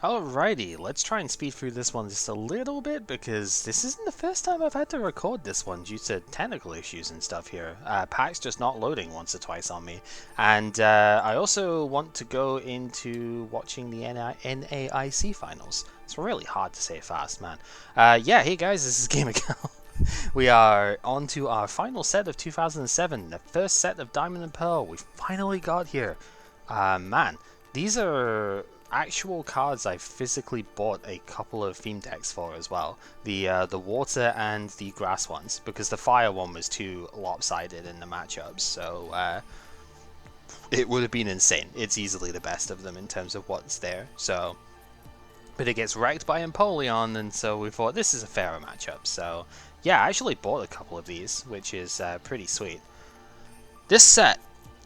Alrighty, let's try and speed through this one just a little bit because this isn't the first time I've had to record this one due to technical issues and stuff here. Pack's just not loading once or twice on me. And I also want to go into watching the NAIC finals. It's really hard to say fast, man. Yeah, hey guys, this is GamerGirl. We are on to our final set of 2007, the first set of Diamond and Pearl. We finally got here. Man, these are actual cards I physically bought a couple of theme decks for as well. The water and the grass ones, because the fire one was too lopsided in the matchups, so it would have been insane. It's easily the best of them in terms of what's there, so... But it gets wrecked by Empoleon, and so we thought this is a fairer matchup, so... Yeah, I actually bought a couple of these, which is pretty sweet. This set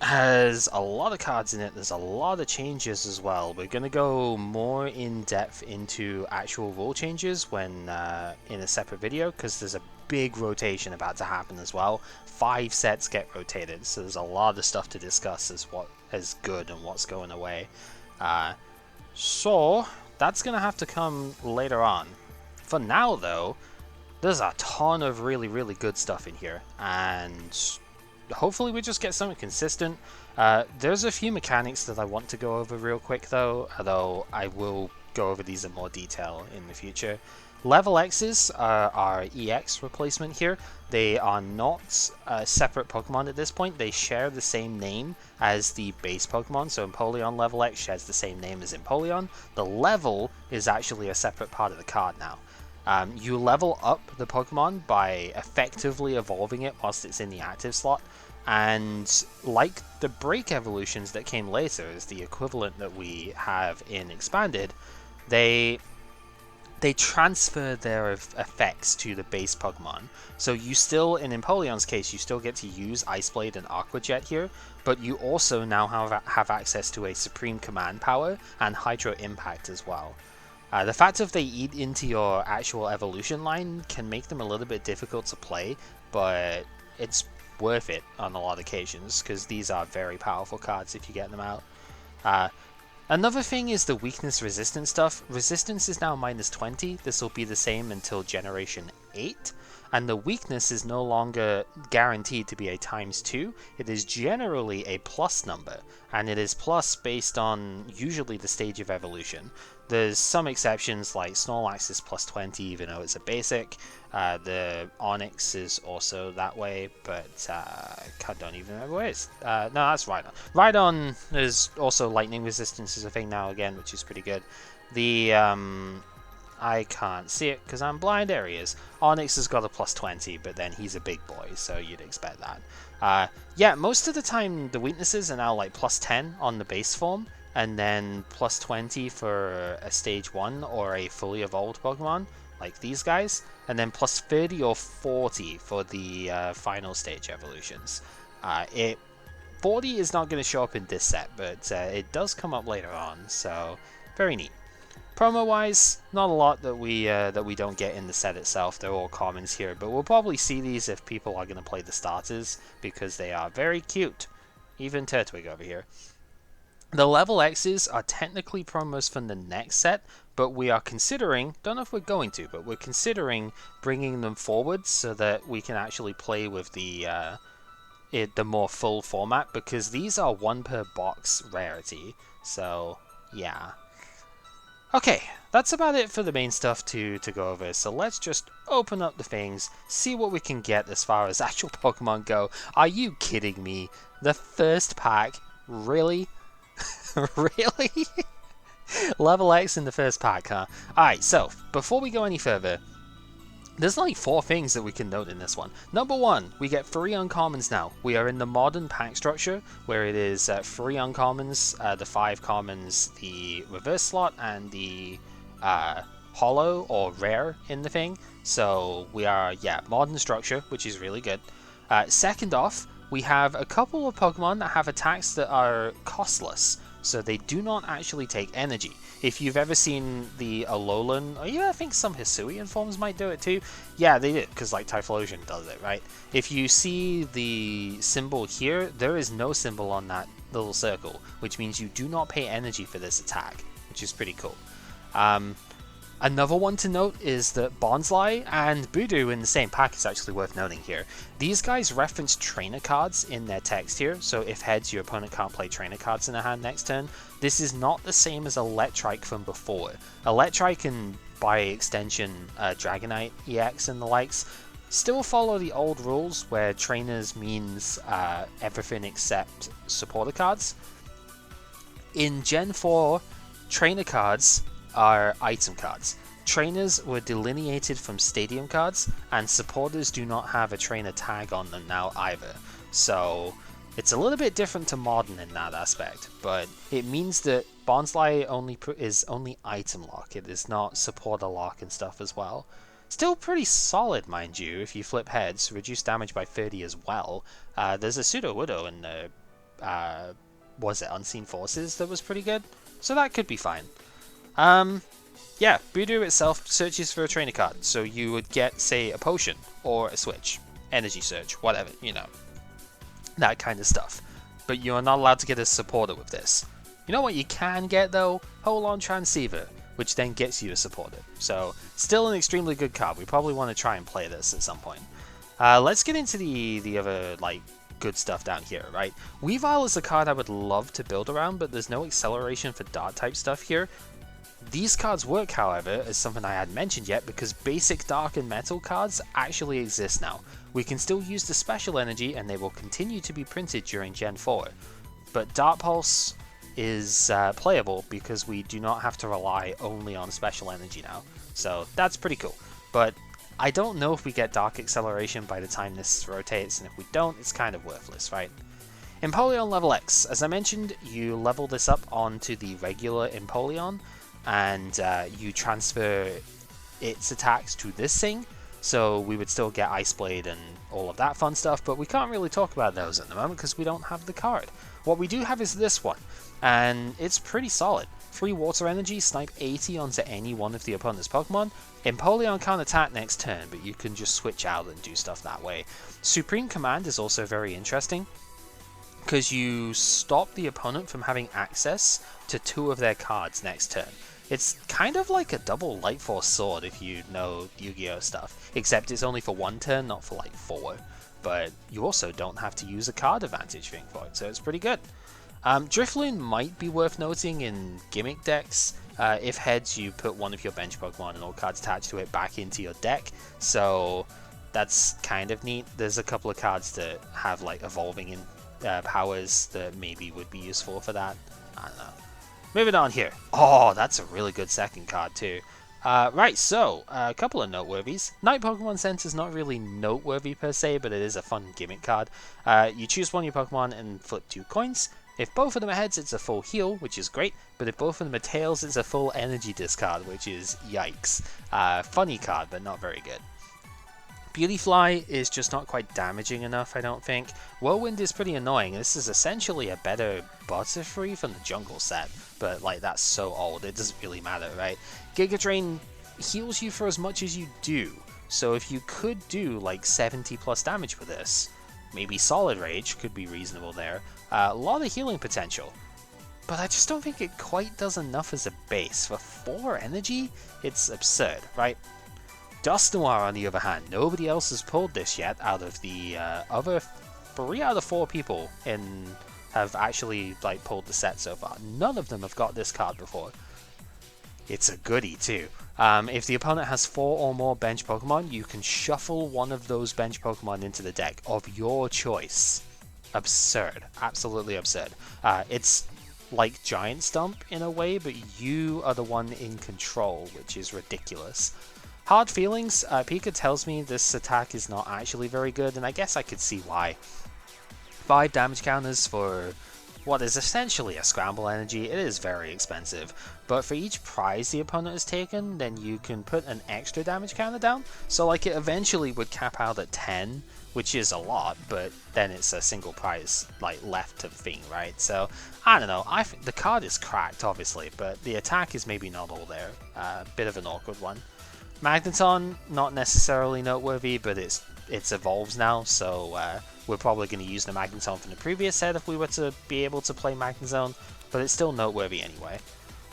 has a lot of cards in it, there's a lot of changes as well. We're going to go more in depth into actual rule changes when in a separate video, because there's a big rotation about to happen as well. 5 sets get rotated, so there's a lot of stuff to discuss as what is good and what's going away. So that's going to have to come later on. For now though, there's a ton of really good stuff in here, and hopefully we just get something consistent. There's a few mechanics that I want to go over real quick though, although I will go over these in more detail in the future. Level X's are our EX replacement here. They are not separate Pokemon at this point. They share the same name as the base Pokemon, so Empoleon Level X shares the same name as Empoleon. The level is actually a separate part of the card now. You level up the Pokemon by effectively evolving it whilst it's in the active slot, and like the break evolutions that came later as the equivalent that we have in Expanded, they transfer their effects to the base Pokemon. So you still, in Empoleon's case, you still get to use Ice Blade and Aqua Jet here, but you also now have access to a Supreme Command Power and Hydro Impact as well. The fact that they eat into your actual evolution line can make them a little bit difficult to play, but it's worth it on a lot of occasions, because these are very powerful cards if you get them out. Another thing is the weakness resistance stuff. Resistance is now -20, this will be the same until Generation 8, and the weakness is no longer guaranteed to be a ×2, it is generally a plus number, and it is plus based on usually the stage of evolution. There's some exceptions, like Snorlax is +20 even though it's a basic. The Onix is also that way, but I don't even remember where it is. No, that's Rhydon. Rhydon is also lightning resistance is a thing now again, which is pretty good. The I can't see it because I'm blind areas. Onix has got a +20, but then he's a big boy, so you'd expect that. Yeah, most of the time the weaknesses are now like +10 on the base form, and then +20 for a stage 1 or a fully evolved Pokemon, like these guys, and then +30 or 40 for the final stage evolutions. 40 is not going to show up in this set, but it does come up later on, so very neat. Promo-wise, not a lot that we don't get in the set itself. They're all commons here, but we'll probably see these if people are going to play the starters, because they are very cute. Even Turtwig over here. The Level X's are technically promos from the next set, but we are considering, don't know if we're going to, but we're considering bringing them forward so that we can actually play with the more full format, because these are 1 per box rarity, so yeah. Okay, that's about it for the main stuff to go over, so let's just open up the things, see what we can get as far as actual Pokemon go. Are you kidding me? The first pack? Really? Really? Level X in the first pack, huh? Alright, so, before we go any further, there's like 4 things that we can note in this one. Number 1, we get 3 uncommons now. We are in the modern pack structure, where it is 3 uncommons, the 5 commons, the reverse slot, and the holo or rare in the thing. So we are, yeah, modern structure, which is really good. Second off, we have a couple of Pokemon that have attacks that are costless, so they do not actually take energy. If you've ever seen the Alolan, or yeah, I think some Hisuian forms might do it too. Yeah, they did, because like Typhlosion does it, right? If you see the symbol here, there is no symbol on that little circle, which means you do not pay energy for this attack, which is pretty cool. Another one to note is that Bonsly and Voodoo in the same pack is actually worth noting here. These guys reference trainer cards in their text here, so if heads, your opponent can't play trainer cards in their hand next turn. This is not the same as Electrike from before. Electrike and, by extension, Dragonite EX and the likes still follow the old rules where trainers means everything except supporter cards. In Gen 4, trainer cards are item cards. Trainers were delineated from stadium cards, and supporters do not have a trainer tag on them now either. So it's a little bit different to modern in that aspect, but it means that Bonsly is only item lock. It is not supporter lock and stuff as well. Still pretty solid, mind you. If you flip heads, reduce damage by 30 as well. There's a Pseudo Widow in the was it Unseen Forces that was pretty good, so that could be fine. Yeah, Voodoo itself searches for a trainer card, so you would get, say, a potion, or a switch, energy search, whatever, you know, that kind of stuff. But you are not allowed to get a supporter with this. You know what you can get, though? Hold On Transceiver, which then gets you a supporter. So, still an extremely good card. We probably want to try and play this at some point. Let's get into the other, like, good stuff down here, right? Weavile is a card I would love to build around, but there's no acceleration for Dart type stuff here. These cards work, however, as something I hadn't mentioned yet, because basic Dark and Metal cards actually exist now. We can still use the special energy, and they will continue to be printed during Gen 4. But Dart Pulse is playable because we do not have to rely only on special energy now. So that's pretty cool. But I don't know if we get Dark Acceleration by the time this rotates, and if we don't, it's kind of worthless, right? Empoleon level X. As I mentioned, you level this up onto the regular Empoleon, and you transfer its attacks to this thing, so we would still get Ice Blade and all of that fun stuff, but we can't really talk about those at the moment because we don't have the card. What we do have is this one, and it's pretty solid. Free Water Energy, snipe 80 onto any one of the opponent's Pokemon. Empoleon can't attack next turn, but you can just switch out and do stuff that way. Supreme Command is also very interesting, because you stop the opponent from having access to 2 of their cards next turn. It's kind of like a double Light Force Sword if you know Yu-Gi-Oh stuff, except it's only for 1 turn, not for like 4. But you also don't have to use a card advantage thing for it, so it's pretty good. Drifloon might be worth noting in gimmick decks. If heads, you put one of your bench Pokemon and all cards attached to it back into your deck, so that's kind of neat. There's a couple of cards that have like evolving in powers that maybe would be useful for that. I don't know. Moving on here. Oh, that's a really good second card too. Right, so a couple of noteworthies. Night Pokemon Center is not really noteworthy per se, but it is a fun gimmick card. You choose one of your Pokemon and flip 2 coins. If both of them are heads, it's a full heal, which is great, but if both of them are tails, it's a full energy discard, which is yikes. Funny card, but not very good. Beautyfly is just not quite damaging enough, I don't think. Whirlwind is pretty annoying. This is essentially a better Butterfree from the Jungle set, but like that's so old, it doesn't really matter, right? Giga Drain heals you for as much as you do, so if you could do like 70 plus damage with this, maybe Solid Rage could be reasonable there. A lot of healing potential, but I just don't think it quite does enough as a base. For 4 energy, it's absurd, right? Dusknoir, on the other hand, nobody else has pulled this yet out of the other 3 out of 4 people have actually like pulled the set so far. None of them have got this card before. It's a goodie too. If the opponent has 4 or more bench Pokemon, you can shuffle one of those bench Pokemon into the deck of your choice. Absurd. Absolutely absurd. It's like Giant Stump in a way, but you are the one in control, which is ridiculous. Hard Feelings, Pika tells me this attack is not actually very good, and I guess I could see why. 5 damage counters for what is essentially a Scramble Energy. It is very expensive, but for each prize the opponent has taken, then you can put an extra damage counter down, so like it eventually would cap out at 10, which is a lot, but then it's a single prize like left to thing, right? So I don't know, the card is cracked obviously, but the attack is maybe not all there. Bit of an awkward one. Magnazone, not necessarily noteworthy, but it evolves now, so we're probably going to use the Magnazone from the previous set if we were to be able to play Magnazone, but it's still noteworthy anyway.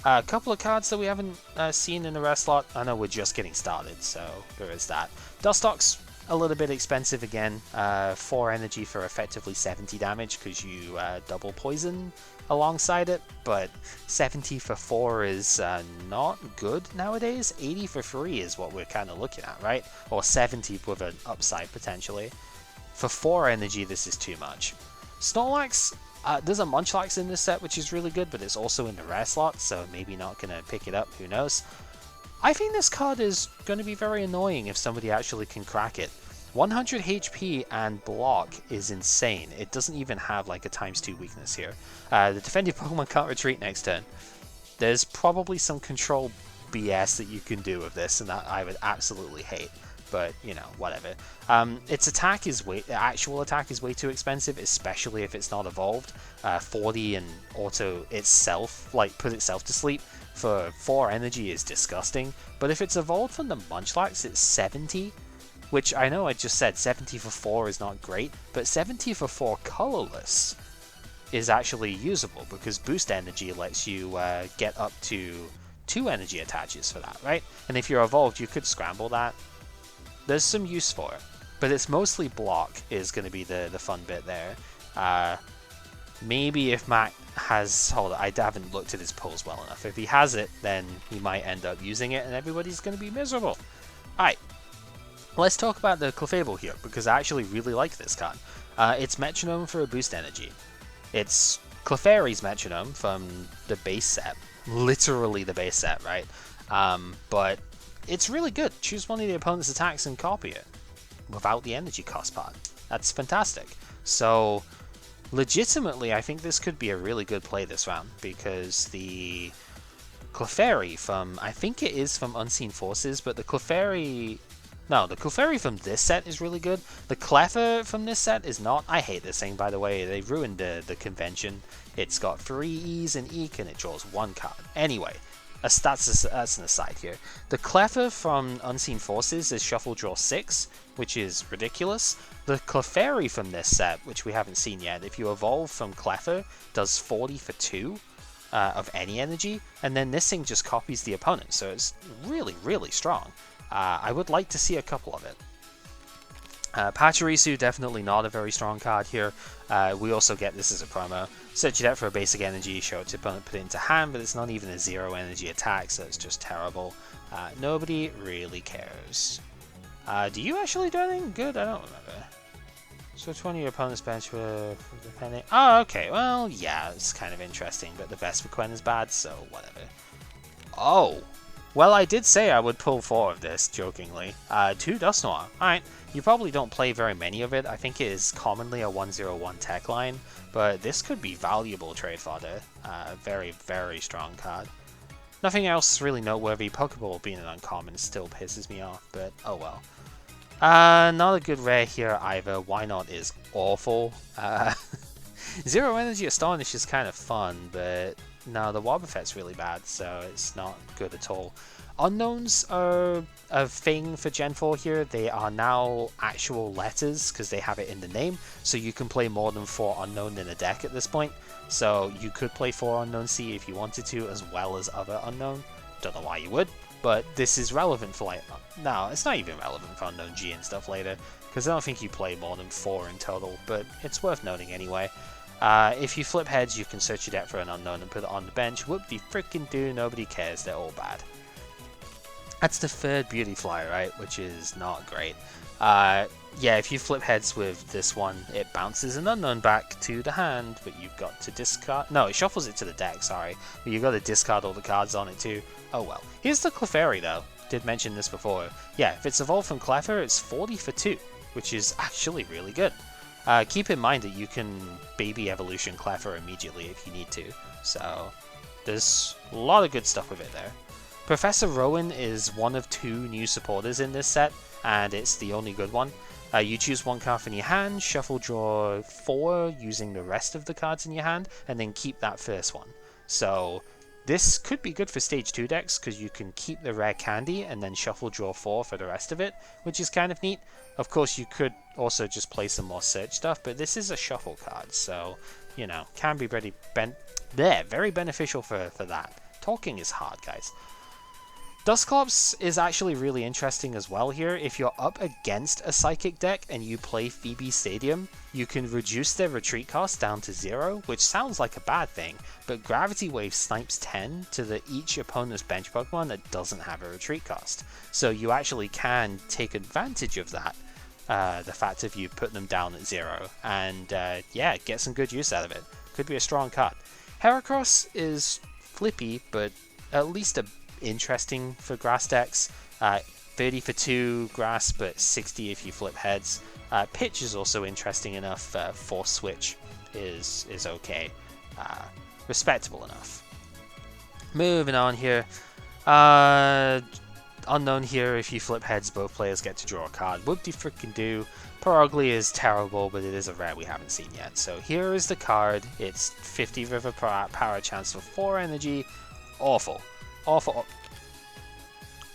A couple of cards that we haven't seen in the rest slot. I know we're just getting started, so there is that. Dustox, a little bit expensive again. 4 energy for effectively 70 damage because you double poison alongside it, but 70 for 4 is not good nowadays. 80 for 3 is what we're kind of looking at, right? Or 70 with an upside potentially. For 4 energy, this is too much. Snorlax, there's a Munchlax in this set, which is really good, but it's also in the rare slot, so maybe not going to pick it up, who knows. I think this card is going to be very annoying if somebody actually can crack it. 100 HP and block is insane. It doesn't even have like a ×2 weakness here. The defending Pokemon can't retreat next turn. There's probably some control BS that you can do with this, and that I would absolutely hate. But, you know, whatever. Its attack is actual attack is way too expensive, especially if it's not evolved. 40 and auto itself, like put itself to sleep for 4 energy is disgusting. But if it's evolved from the Munchlax, it's 70, which I know I just said 70 for 4 is not great, but 70 for 4 colorless is actually usable because boost energy lets you get up to 2 energy attaches for that, right? And if you're evolved, you could scramble that. There's some use for it, but it's mostly block is going to be the fun bit there. Maybe if Mac has... Hold on, I haven't looked at his pulls well enough. If he has it, then he might end up using it, and everybody's going to be miserable. Alright, let's talk about the Clefable here, because I actually really like this card. It's Metronome for a boost energy. It's Clefairy's Metronome from the base set. Literally the base set, right? But it's really good. Choose one of the opponent's attacks and copy it without the energy cost part. That's fantastic. So, legitimately, I think this could be a really good play this round because the Clefairy from... I think it is from Unseen Forces, but the Clefairy... No, the Clefairy from this set is really good. The Cleffa from this set is not. I hate this thing, by the way. They ruined the convention. It's got 3 E's and Eek, and it draws 1 card. Anyway, that's an aside here. The Cleffa from Unseen Forces is Shuffle Draw 6, which is ridiculous. The Clefairy from this set, which we haven't seen yet, if you evolve from Cleffa, does 40 for 2 of any energy, and then this thing just copies the opponent, so it's really, really strong. I would like to see a couple of it. Pachirisu, definitely not a very strong card here. We also get this as a promo. Search your deck for a basic energy, show it to opponent, put it into hand, but it's not even a 0 energy attack, so it's just terrible. Nobody really cares. Do you actually do anything good? I don't remember. Switch one of your opponent's bench for depending. Oh, okay. Well, yeah, it's kind of interesting, but the best for Quen is bad, so whatever. Oh! Well, I did say I would pull 4 of this, jokingly. 2 Dusknoir. Alright, you probably don't play very many of it. I think it is commonly a 101 tech line, but this could be valuable trade fodder. Very, very strong card. Nothing else really noteworthy. Pokeball being an uncommon still pisses me off, but oh well. Not a good rare here either. Why not is awful. 0 energy Astonish is kind of fun, but no, the Wobbuffet's really bad, so it's not good at all. Unknowns are a thing for Gen 4 here. They are now actual letters because they have it in the name, so you can play more than 4 Unknown in a deck at this point. So you could play 4 Unknown C if you wanted to, as well as other Unknown. Don't know why you would, but this is relevant for like... No, it's not even relevant for Unknown G and stuff later, because I don't think you play more than 4 in total, but it's worth noting anyway. If you flip heads, you can search your deck for an Unknown and put it on the bench. Whoop-de-frickin-do, nobody cares, they're all bad. That's the third Beauty Flyer, right, which is not great. Yeah, if you flip heads with this one, it bounces an Unknown back to the hand, but you've got to discard... No, it shuffles it to the deck, sorry, but you've got to discard all the cards on it too. Oh well. Here's the Clefairy, though. Did mention this before. Yeah, if it's evolved from Cleffa, it's 40 for 2, which is actually really good. Keep in mind that you can baby evolution Cleffa immediately if you need to, so there's a lot of good stuff with it there. Professor Rowan is one of 2 new supporters in this set, and it's the only good one. You choose 1 card from your hand, shuffle draw 4 using the rest of the cards in your hand, and then keep that first one. So this could be good for stage 2 decks, because you can keep the rare candy and then shuffle draw 4 for the rest of it, which is kind of neat. Of course, you could also just play some more search stuff, but this is a shuffle card, so, you know, can be very beneficial for that. Talking is hard, guys. Dusclops is actually really interesting as well here. If you're up against a Psychic deck and you play Phoebe Stadium, you can reduce their retreat cost down to 0, which sounds like a bad thing, but Gravity Wave snipes 10 to each opponent's bench Pokemon that doesn't have a retreat cost. So you actually can take advantage of that, the fact of you put them down at 0, and yeah, get some good use out of it. Could be a strong card. Heracross is flippy, but at least a interesting for grass decks. 30 for 2 grass, but 60 if you flip heads. Pitch is also interesting enough. Force Switch is okay, respectable enough. Moving on here. Unknown here, if you flip heads, both players get to draw a card. Whoop-de-frickin-do. Parogly is terrible, but it is a rare we haven't seen yet. So here is the card. It's 50 River Power chance for 4 energy. Awful. Awful.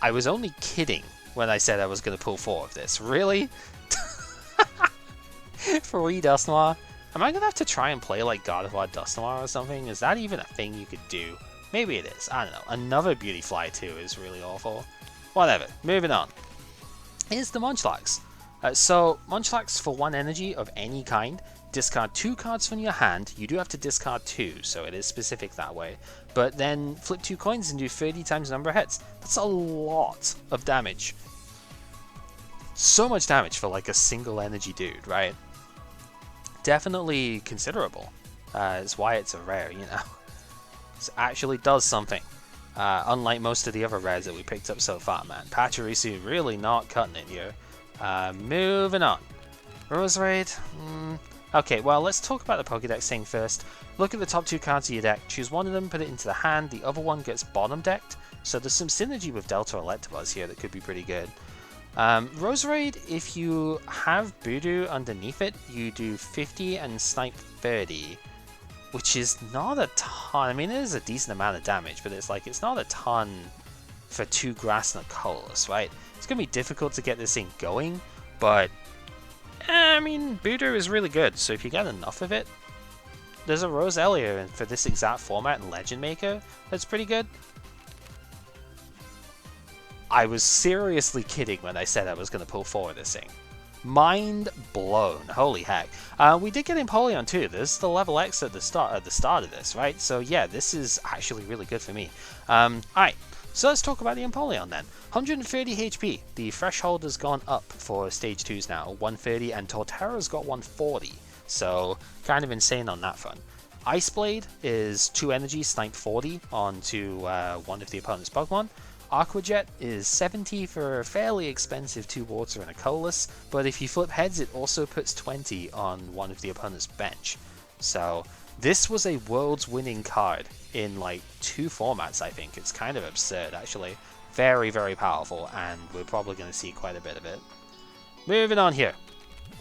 I was only kidding when I said I was going to pull 4 of this. Really? For Dusknoir? Am I going to have to try and play like God of War Dusknoir or something? Is that even a thing you could do? Maybe it is. I don't know. Another Beautyfly too is really awful. Whatever. Moving on. Here's the Munchlax. So, Munchlax for 1 energy of any kind. Discard 2 cards from your hand. You do have to discard 2, so it is specific that way. But then flip 2 coins and do 30 times the number of hits. That's a lot of damage. So much damage for like a single energy dude, right? Definitely considerable. It's why it's a rare, you know. It actually does something. Unlike most of the other rares that we picked up so far, man. Pachirisu really not cutting it here. Moving on. Roserade. Okay, well, let's talk about the Pokédex thing first. Look at the top 2 cards of your deck. Choose one of them, put it into the hand. The other one gets bottom decked. So there's some synergy with Delta Electabuzz here that could be pretty good. Roserade, if you have Voodoo underneath it, you do 50 and snipe 30. Which is not a ton. I mean, it is a decent amount of damage, but it's like, it's not a ton for 2 grass and a colorless, right? It's going to be difficult to get this thing going, but I mean, Voodoo is really good, so if you get enough of it, there's a Roselia for this exact format in Legend Maker that's pretty good. I was seriously kidding when I said I was going to pull 4 of this thing. Mind blown. Holy heck. We did get Empoleon too. This is the level X at the start of this, right? So yeah, this is actually really good for me. Alright, so let's talk about the Empoleon then. 130 HP. The threshold has gone up for stage 2s now. 130, and Torterra's got 140. So kind of insane on that front. Ice Blade is 2 energy, snipe 40 onto one of the opponent's Pokemon. Aqua Jet is 70 for a fairly expensive 2 water and a colorless, but if you flip heads it also puts 20 on one of the opponent's bench. So this was a world's winning card in like 2 formats, I think. It's kind of absurd actually. Very, very powerful, and we're probably going to see quite a bit of it. Moving on here.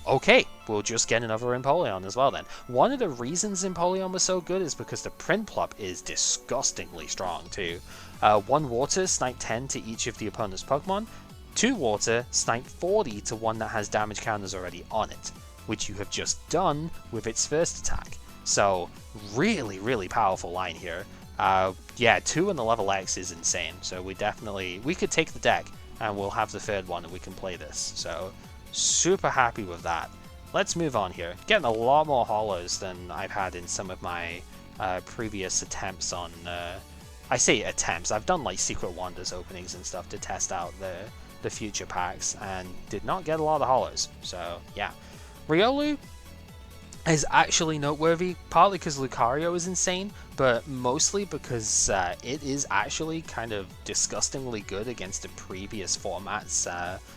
Okay, we'll just get another Empoleon as well then. One of the reasons Empoleon was so good is because the Prinplup is disgustingly strong too. 1 water, snipe 10 to each of the opponent's Pokemon. 2 water, snipe 40 to one that has damage counters already on it, which you have just done with its first attack. So really, really powerful line here. Yeah, 2 on the level X is insane. So we could take the deck and we'll have the 3rd one and we can play this. So super happy with that. Let's move on here. Getting a lot more holos than I've had in some of my previous attempts on... I say attempts, I've done like Secret Wonders openings and stuff to test out the future packs and did not get a lot of holos. So yeah. Riolu is actually noteworthy, partly because Lucario is insane, but mostly because it is actually kind of disgustingly good against the previous format's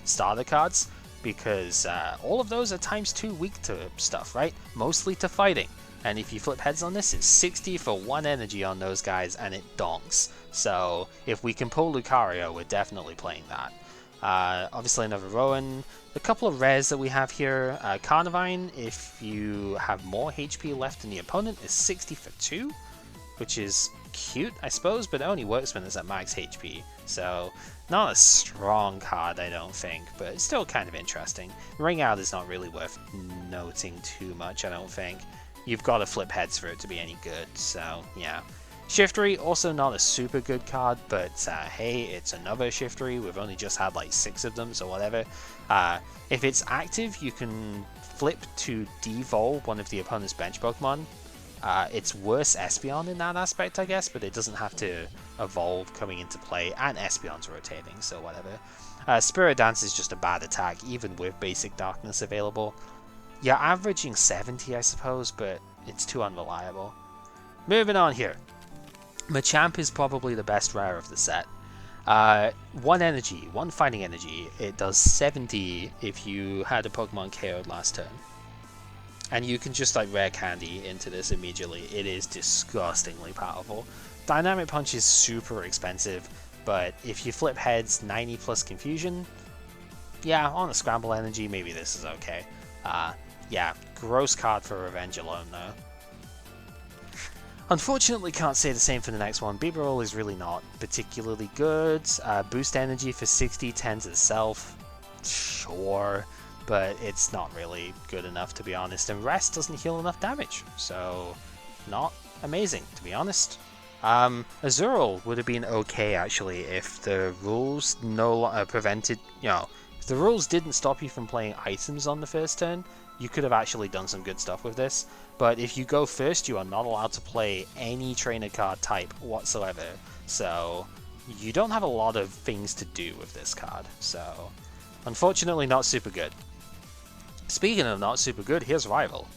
starter cards, because all of those are ×2 weak to stuff, right? Mostly to fighting. And if you flip heads on this, it's 60 for 1 energy on those guys, and it donks. So if we can pull Lucario, we're definitely playing that. Obviously another Rowan. A couple of rares that we have here. Carnivine, if you have more HP left than the opponent, is 60 for 2, which is cute, I suppose, but it only works when it's at max HP. So not a strong card, I don't think, but it's still kind of interesting. Ring Out is not really worth noting too much, I don't think. You've got to flip heads for it to be any good, so yeah. Shiftry, also not a super good card, but hey, it's another Shiftry. We've only just had like 6 of them, so whatever. If it's active, you can flip to devolve one of the opponent's bench Pokemon. It's worse Espeon in that aspect, I guess, but it doesn't have to evolve coming into play, and Espeon's rotating, so whatever. Spirit Dance is just a bad attack, even with basic Darkness available. You're averaging 70, I suppose, but it's too unreliable. Moving on here. Machamp is probably the best rare of the set. 1 energy, 1 fighting energy. It does 70 if you had a Pokemon KO'd last turn. And you can just like rare candy into this immediately. It is disgustingly powerful. Dynamic Punch is super expensive, but if you flip heads, 90 plus confusion, yeah, on a scramble energy, maybe this is okay. Yeah, gross card for revenge alone though. Unfortunately, can't say the same for the next one. Bibarel is really not particularly good. Boost energy for 60, 10 to the self, sure, but it's not really good enough to be honest. And Rest doesn't heal enough damage, so not amazing to be honest. Azurill would have been okay actually if the rules prevented, if the rules didn't stop you from playing items on the first turn. You could have actually done some good stuff with this, but if you go first, you are not allowed to play any trainer card type whatsoever, so you don't have a lot of things to do with this card, so unfortunately not super good. Speaking of not super good, here's Rival.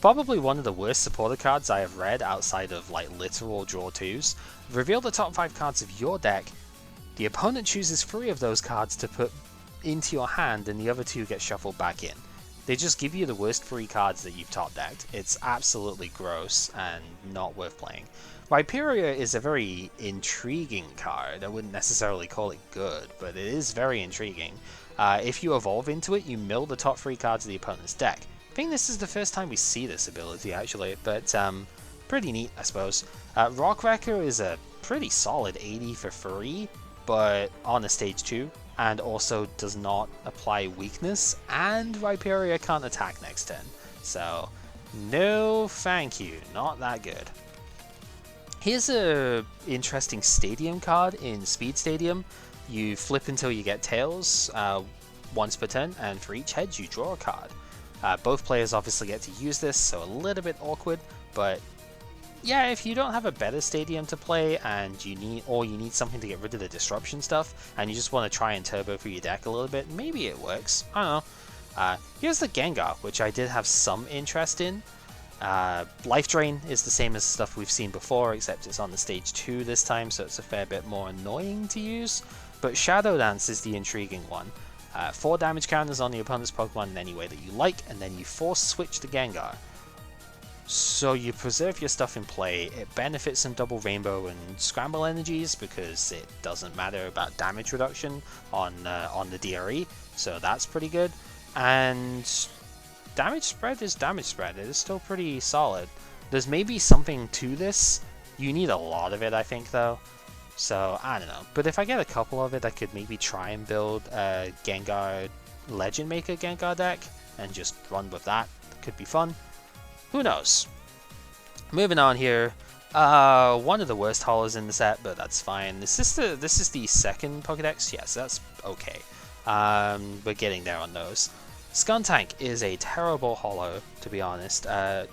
Probably one of the worst supporter cards I have read outside of like literal draw 2s. Reveal the top 5 cards of your deck. The opponent chooses 3 of those cards to put into your hand and the other 2 get shuffled back in. They just give you the worst 3 cards that you've top decked. It's absolutely gross and not worth playing. Rhyperior is a very intriguing card. I wouldn't necessarily call it good, but it is very intriguing. If you evolve into it, you mill the top 3 cards of the opponent's deck. I think this is the first time we see this ability actually, but pretty neat I suppose. Rock Wrecker is a pretty solid 80 for free, but on a stage 2. And also does not apply weakness, and Rhyperior can't attack next turn. So, no thank you, not that good. Here's a interesting stadium card in Speed Stadium. You flip until you get Tails once per turn, and for each head you draw a card. Both players obviously get to use this, so a little bit awkward, but yeah, if you don't have a better stadium to play and you need something to get rid of the disruption stuff and you just want to try and turbo through your deck a little bit, maybe it works. I don't know. Here's the Gengar, which I did have some interest in. Life Drain is the same as stuff we've seen before, except it's on the stage 2 this time, so it's a fair bit more annoying to use. But Shadow Dance is the intriguing one. 4 damage counters on the opponent's Pokemon in any way that you like, and then you force switch the Gengar. So you preserve your stuff in play, it benefits some double rainbow and scramble energies because it doesn't matter about damage reduction on the DRE, so that's pretty good. And damage spread is damage spread, it is still pretty solid. There's maybe something to this, you need a lot of it I think though, so I don't know. But if I get a couple of it I could maybe try and build a Gengar Legend Maker Gengar deck and just run with that, could be fun. Who knows? Moving on here, one of the worst holos in the set, but that's fine. This is the second Pokedex. Yes, that's okay. We're getting there on those. Skuntank is a terrible holo, to be honest.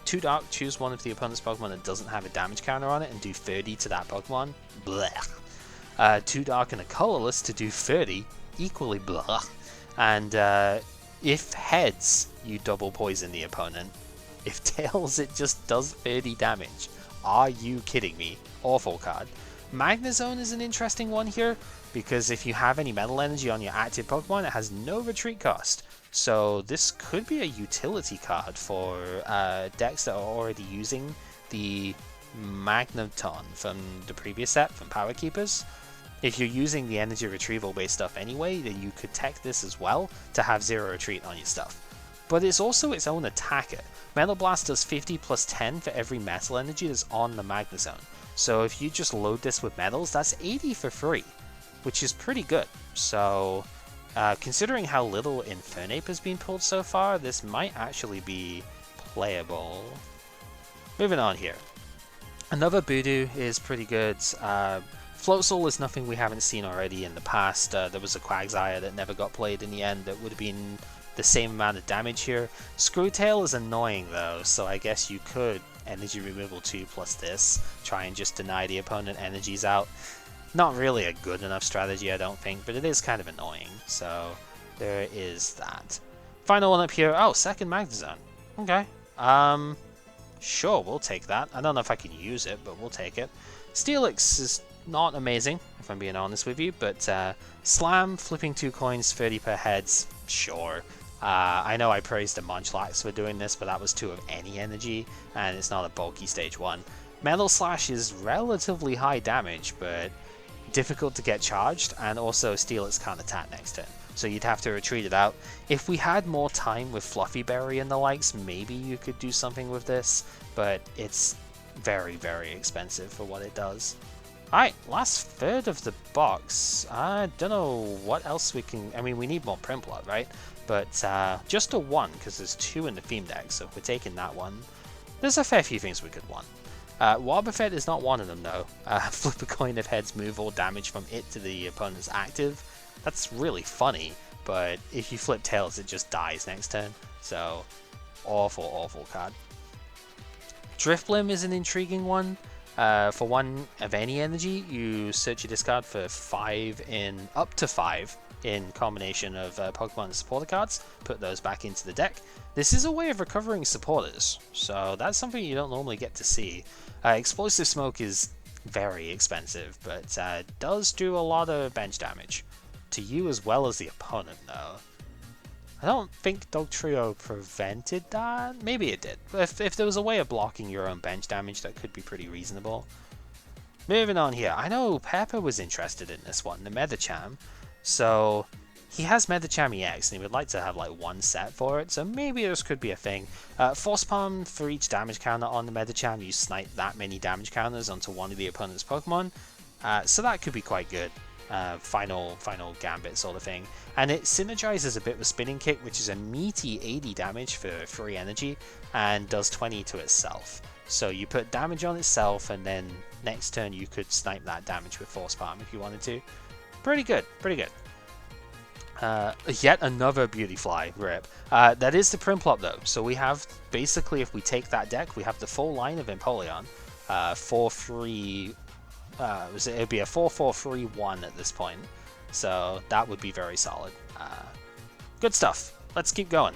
2 Dark, choose one of the opponent's Pokemon that doesn't have a damage counter on it and do 30 to that Pokemon. Blech. 2 Dark and a Colorless to do 30, equally blech. And if heads, you double poison the opponent. If Tails, it just does 30 damage. Are you kidding me? Awful card. Magnazone is an interesting one here, because if you have any Metal Energy on your active Pokemon, it has no retreat cost. So this could be a utility card for decks that are already using the Magnazone from the previous set, from Power Keepers. If you're using the energy retrieval based stuff anyway, then you could tech this as well to have 0 retreat on your stuff. But it's also its own attacker. Metal Blast does 50 plus 10 for every metal energy that's on the Magnazone. So if you just load this with metals, that's 80 for free, which is pretty good. So considering how little Infernape has been pulled so far, this might actually be playable. Moving on here. Another Voodoo is pretty good. Floatzel is nothing we haven't seen already in the past. There was a Quagsire that never got played in the end that would have been the same amount of damage here. Screwtail is annoying though, so I guess you could energy removal 2 plus this, try and just deny the opponent energies out. Not really a good enough strategy, I don't think, but it is kind of annoying, so there is that. Final one up here. Oh, second Magnazone. Okay. Sure, we'll take that. I don't know if I can use it, but we'll take it. Steelix is not amazing, if I'm being honest with you, but Slam, flipping 2 coins, 30 per heads, sure. I know I praised the Munchlax for doing this, but that was 2 of any energy, and it's not a bulky stage 1. Metal Slash is relatively high damage, but difficult to get charged, and also Steelix can't attack next turn, so you'd have to retreat it out. If we had more time with Fluffy Berry and the likes, maybe you could do something with this, but it's very, very expensive for what it does. Alright, last third of the box. I don't know what else we can... I mean, we need more Prinplup, right? But just a 1, because there's 2 in the theme deck, so if we're taking that one, there's a fair few things we could want. Wobbuffet is not one of them, though. Flip a coin if heads move all damage from it to the opponent's active. That's really funny, but if you flip tails, it just dies next turn. So, awful, awful card. Drifblim is an intriguing one. For 1 of any energy, you search your discard for up to 5 in combination of Pokemon and supporter cards. Put those back into the deck. This is a way of recovering supporters, so that's something you don't normally get to see. Explosive Smoke is very expensive, but does do a lot of bench damage. To you as well as the opponent, though. I don't think Dugtrio prevented that. Maybe it did. If there was a way of blocking your own bench damage, that could be pretty reasonable. Moving on here. I know Pepper was interested in this one, the Medicham. So he has Medicham EX, and he would like to have like 1 set for it, so maybe this could be a thing. Force Palm, for each damage counter on the Medicham, you snipe that many damage counters onto one of the opponent's Pokemon. So that could be quite good. Final Gambit sort of thing. And it synergizes a bit with Spinning Kick, which is a meaty 80 damage for free energy, and does 20 to itself. So you put damage on itself, and then next turn you could snipe that damage with Force Palm if you wanted to. Pretty good, pretty good. Yet another Beautyfly rip. That is the Prinplup though, so we have, basically if we take that deck, we have the full line of Empoleon. 4-3... it would be a 4-4-3-1 at this point, so that would be very solid. Good stuff. Let's keep going.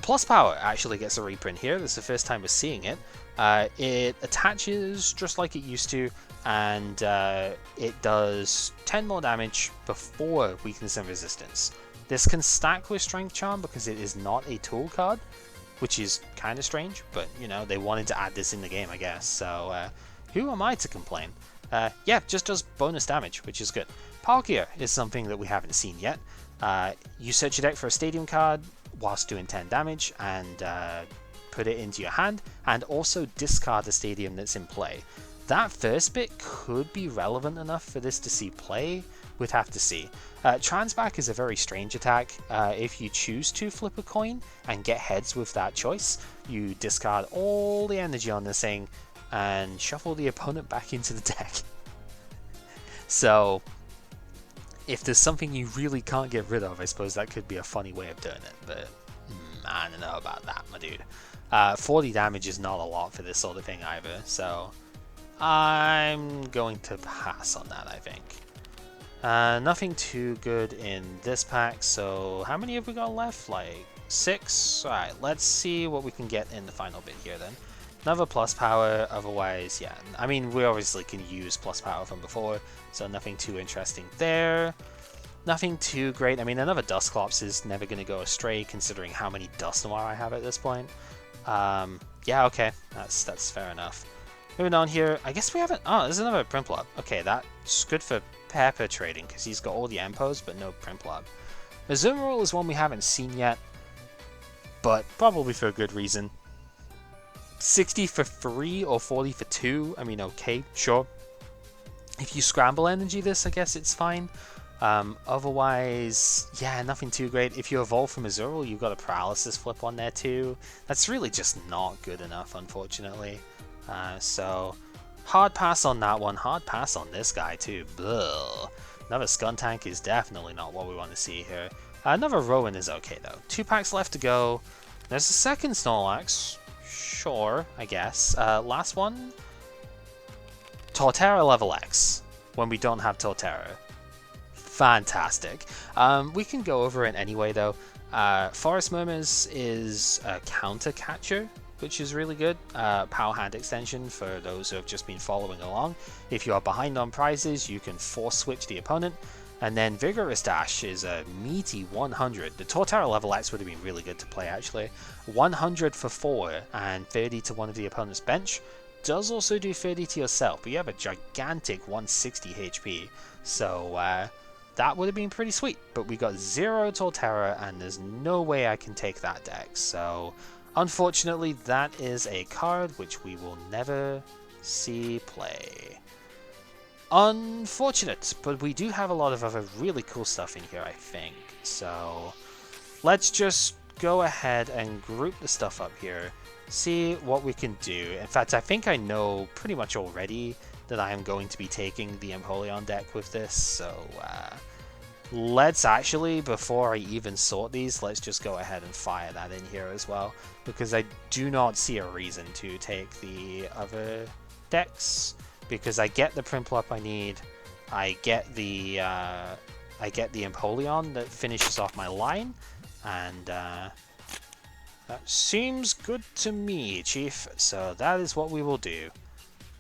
Plus Power actually gets a reprint here. This is the first time we're seeing it. It attaches just like it used to, and it does 10 more damage before Weakness and Resistance. This can stack with Strength Charm because it is not a tool card, which is kind of strange, but you know, they wanted to add this in the game, I guess, so who am I to complain? Yeah, just does bonus damage, which is good. Palkia is something that we haven't seen yet. You search your deck for a Stadium card whilst doing 10 damage, and put it into your hand, and also discard the Stadium that's in play. That first bit could be relevant enough for this to see play. We'd have to see. Transback is a very strange attack. If you choose to flip a coin and get heads with that choice, you discard all the energy on this thing and shuffle the opponent back into the deck. So, if there's something you really can't get rid of, I suppose that could be a funny way of doing it, but I don't know about that, my dude. 40 damage is not a lot for this sort of thing either, so I'm going to pass on that, I think. Nothing too good in this pack, so how many have we got left? Like 6? Alright, let's see what we can get in the final bit here then. Another Plus Power, otherwise, yeah. I mean, we obviously can use Plus Power from before, so nothing too interesting there. Nothing too great. I mean, another Dusclops is never going to go astray, considering how many Dusknoir I have at this point. Yeah, okay, that's fair enough. Moving on here, I guess we haven't... Oh, there's another Prinplup. Okay, that's good for Pepper trading, because he's got all the Empos, but no Prinplup. Azumarill is one we haven't seen yet, but probably for a good reason. 60 for 3 or 40 for 2, I mean, okay, sure. If you scramble energy this, I guess it's fine. Otherwise, yeah, nothing too great. If you evolve from Azurill, you've got a Paralysis flip on there too. That's really just not good enough, unfortunately. So, Hard pass on that one. Hard pass on this guy too. Blah. Another Skuntank is definitely not what we want to see here. Another Rowan is okay though. 2 packs left to go. There's a second Snorlax. Sure, I guess. Last one. Torterra level X. When we don't have Torterra. Fantastic. We can go over it anyway though. Forest Murmurs is a counter catcher, which is really good. Power hand extension for those who have just been following along. If you are behind on prizes, you can force switch the opponent. And then Vigorous Dash is a meaty 100. The Torterra level X would have been really good to play actually. 100 for 4 and 30 to one of the opponent's bench. Does also do 30 to yourself, but you have a gigantic 160 HP. So that would have been pretty sweet. But we got 0 Torterra and there's no way I can take that deck. So unfortunately that is a card which we will never see play. Unfortunate, but we do have a lot of other really cool stuff in here, I think. So let's just go ahead and group the stuff up here, see what we can do. In fact, I think I know pretty much already that I am going to be taking the Empoleon deck with this. So let's actually, before I even sort these, let's just go ahead and fire that in here as well, because I do not see a reason to take the other decks. Because I get the Prinplup I need, I get the Empoleon that finishes off my line, and that seems good to me, Chief. So that is what we will do.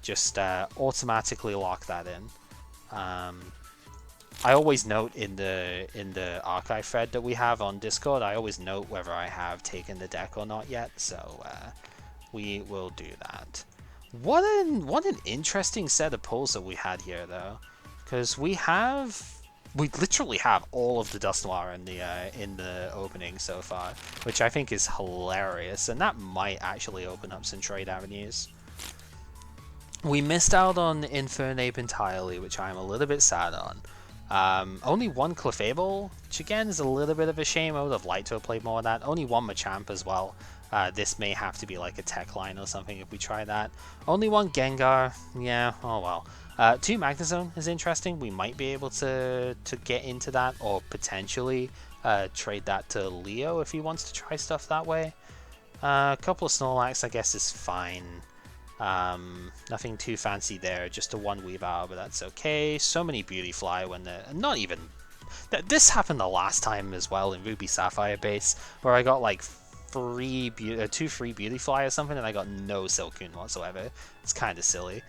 Just automatically lock that in. I always note in the archive thread that we have on Discord, I always note whether I have taken the deck or not yet. So we will do that. What an interesting set of pulls that we had here, though, because we literally have all of the Dusknoir in the opening so far, which I think is hilarious, and that might actually open up some trade avenues. We missed out on Infernape entirely, which I'm a little bit sad on. Only one Clefable, which again is a little bit of a shame. I would have liked to have played more of that. Only one Machamp as well. This may have to be like a tech line or something if we try that. Only one Gengar. Yeah, oh well. 2 Magnazone is interesting. We might be able to get into that, or potentially trade that to Leo if he wants to try stuff that way. A couple of Snorlax I guess is fine. Nothing too fancy there. Just a 1 Weavile, but that's okay. So many Beautyfly when they're not even... This happened the last time as well in Ruby Sapphire base, where I got like 2 free Beautyfly or something, and I got no Silcoon whatsoever. It's kind of silly.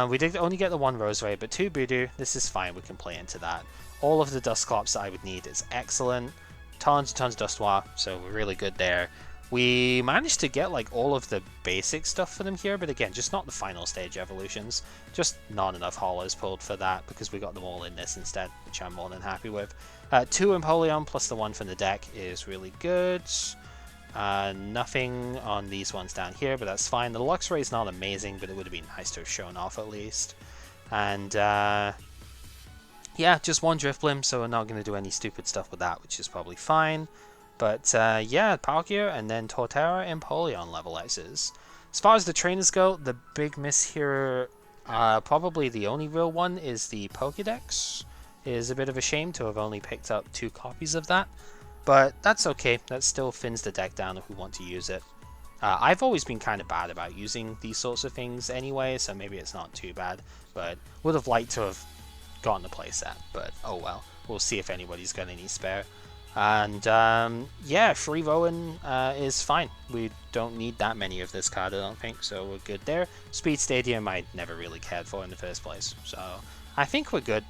We did only get the 1 Roserade, but 2 Budu. This is fine, we can play into that. All of the Dusclops that I would need is excellent. Tons and tons of Dusknoir, so we're really good there. We managed to get like all of the basic stuff for them here, but again, just not the final stage evolutions. Just not enough hollows pulled for that, because we got them all in this instead, which I'm more than happy with. 2 Empoleon plus the 1 from the deck is really good. Nothing on these ones down here, but that's fine. The Luxray is not amazing, but it would have been nice to have shown off at least. And yeah, just 1 Drifblim, so we're not going to do any stupid stuff with that, which is probably fine. But yeah, Palkia and then Torterra and Empoleon level X's. As far as the trainers go, the big miss here, probably the only real one, is the Pokédex. It is a bit of a shame to have only picked up 2 copies of that. But that's okay, that still thins the deck down if we want to use it. I've always been kind of bad about using these sorts of things anyway, so maybe it's not too bad. But would have liked to have gotten a playset, but oh well. We'll see if anybody's got any spare. And yeah, free Rowan is fine. We don't need that many of this card, I don't think, so we're good there. Speed Stadium I never really cared for in the first place, so I think we're good.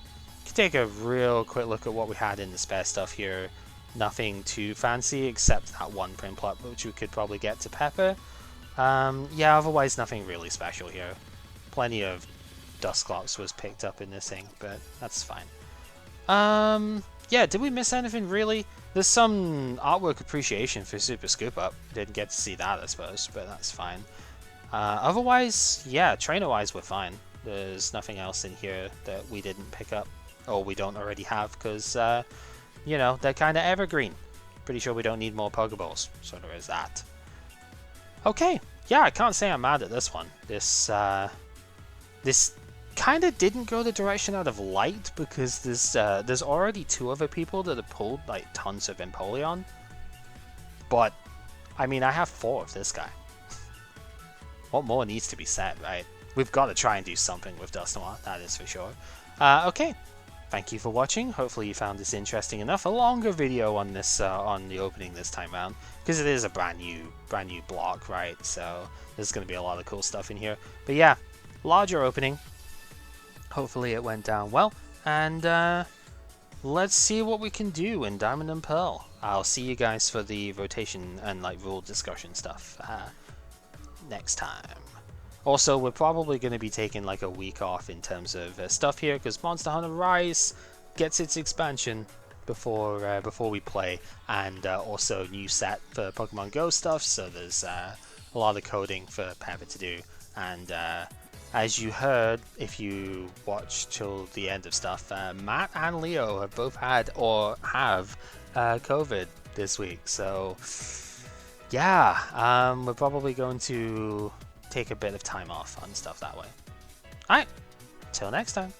Could take a real quick look at what we had in the spare stuff here. Nothing too fancy except that 1 Prinplup, which we could probably get to Pepper. Yeah, otherwise nothing really special here. Plenty of Dusclops was picked up in this thing, but that's fine. Yeah, did we miss anything really? There's some artwork appreciation for Super Scoop Up. Didn't get to see that, I suppose, but that's fine. Otherwise, yeah, trainer-wise we're fine. There's nothing else in here that we didn't pick up, or we don't already have, because you know, they're kind of evergreen. Pretty sure we don't need more Pokeballs, so there is that. Okay, yeah, I can't say I'm mad at this one. This This kind of didn't go the direction out of light, because there's already 2 other people that have pulled like tons of Empoleon. But I mean, I have 4 of this guy. What more needs to be said, right? We've got to try and do something with Dusknoir, that is for sure. Okay, thank you for watching. Hopefully you found this interesting enough. A longer video on this on the opening this time around, because it is a brand new block, right? So there's going to be a lot of cool stuff in here. But yeah, larger opening. Hopefully it went down well, and let's see what we can do in Diamond and Pearl. I'll see you guys for the rotation and like rule discussion stuff next time. Also, we're probably going to be taking like a week off in terms of stuff here, because Monster Hunter Rise gets its expansion before we play, and also new set for Pokemon Go stuff, so there's a lot of coding for Pepper to do. And as you heard, if you watched till the end of stuff, Matt and Leo have both had or have COVID this week, so yeah, we're probably going to take a bit of time off and stuff that way. Alright, till next time.